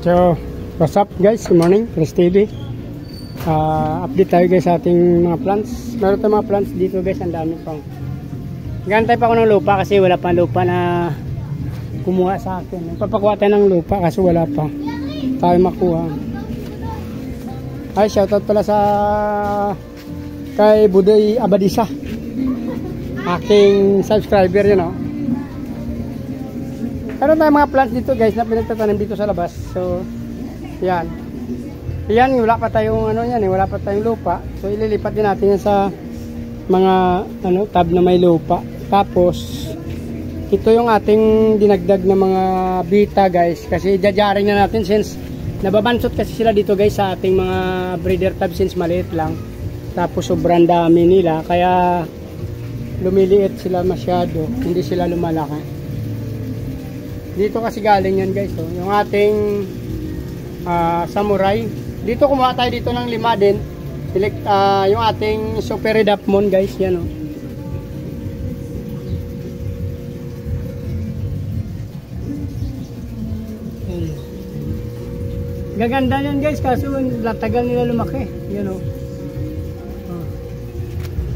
So, what's up guys? Good morning, Chris TV. Update tayo guys sa ating mga plants. Meron tayong mga plants dito guys, ang dami pang. Gantay pa ako ng lupa kasi wala pa lupa na kumuha sa akin. Papakuha tayo ng lupa kasi wala pa tayo makuha. Ay, shoutout pala sa kay Budoy Abadisa, aking subscriber yun, no? Meron tayong mga plants dito guys na pinagtatanim dito sa labas. So, yan. Yan, wala pa tayong ano yan, wala pa tayong lupa. So, ililipat din natin yan sa mga tab na may lupa. Tapos, ito yung ating dinagdag na mga bita guys. Kasi jajaring na natin since nababansot kasi sila dito guys sa ating mga breeder tab since maliit lang. Tapos, sobrang dami nila. Kaya, lumiliit sila masyado. Hindi sila lumalaki. Dito kasi galing yan guys, oh. Yung ating samurai. Dito kumuha tayo dito ng 5 din. Yung ating super red upmon guys, yan, oh. Gaganda yan guys, kaso tagal nila lumaki. Yan, oh.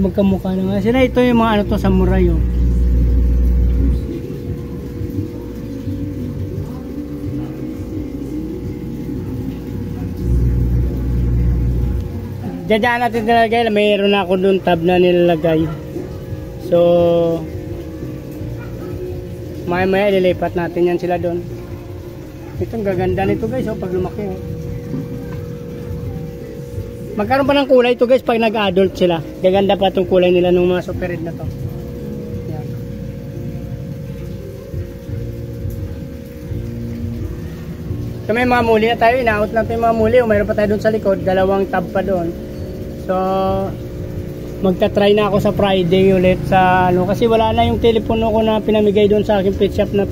Magkamukha na nga sila. Ito yung mga samurai, oh. Diyan natin nilagay, mayroon na ako doon tab na nilalagay. So, maya ililipat natin yan sila doon. Itong gaganda nito guys, oh, pag lumaki. Oh. Magkaroon pa ng kulay ito guys pag nag-adult sila. Gaganda pa itong kulay nila ng mga super red na to. Yan. So, may mga muli na tayo, ina-out lang yung mga muli. O, mayroon pa tayo doon sa likod, 2 tab pa doon. So, magta-try na ako sa Friday ulit sa kasi wala na yung telepono ko na pinamigay doon sa aking pet shop na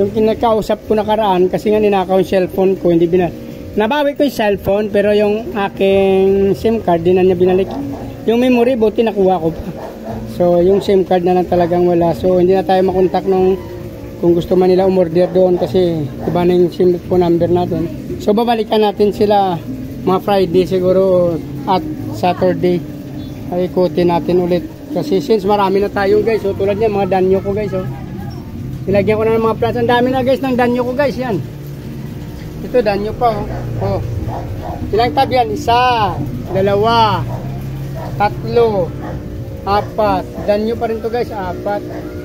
yung kinakausap ko nakaraan kasi nga ninakaw yung cellphone ko, hindi nabawi ko yung cellphone pero yung aking SIM card di na niya binalik. Yung memory buti nakuha ko pa. So, yung SIM card na lang talagang wala. So, hindi na tayo makontak kung gusto man nila umorder doon kasi iba na yung SIM phone number natin. So babalikan natin sila mga Friday siguro at Saturday. Ay ikutin natin ulit. Kasi since marami na tayo guys. So tulad niya mga danyo ko guys. Oh. Nilagyan ko na ng mga plants. Ang dami na guys ng danyo ko guys. Yan. Ito danyo pa. Oh. Ilang tab yan? 1, 2, 3, 4. Danyo pa rin to guys. 4.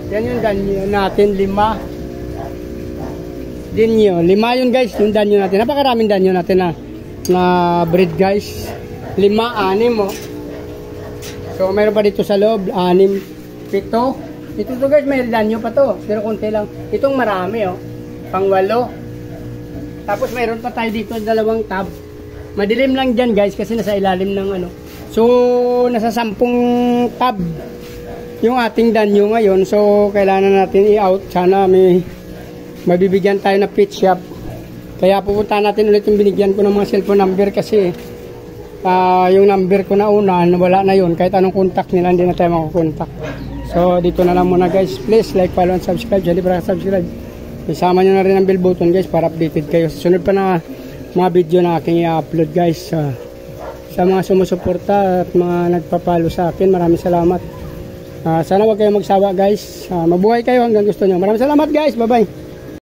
Yan yung danyo natin, 5 danyo, 5 yun guys, yung danyo natin. Napakaraming danyo natin na breed guys. 5, 6 oh. So mayroon pa dito sa loob 6, 7. Ito to guys, may danyo pa to pero konti lang. Itong marami oh, pang 8. Tapos mayroon pa tayo dito 2 tab. Madilim lang dyan guys kasi nasa ilalim ng so nasa 10 tab yung ating danyo ngayon. So kailangan natin i-out. Sana may mabibigyan tayo na pet shop. Kaya pupunta natin ulit yung binigyan ko ng mga cellphone number kasi yung number ko na una wala na yun. Kahit anong contact nila hindi na tayo makakontak. So dito na lang muna guys. Please like, follow and subscribe. Hindi para subscribe, isama nyo na rin ang bell button guys para updated kayo sa sunod pa na mga video na aking i-upload guys. Sa mga sumusuporta at mga nagpapalo sa akin, maraming salamat. Sana wag kayong magsawa guys. Mabuhay kayo hanggang gusto nyo. Maraming salamat guys. Bye bye.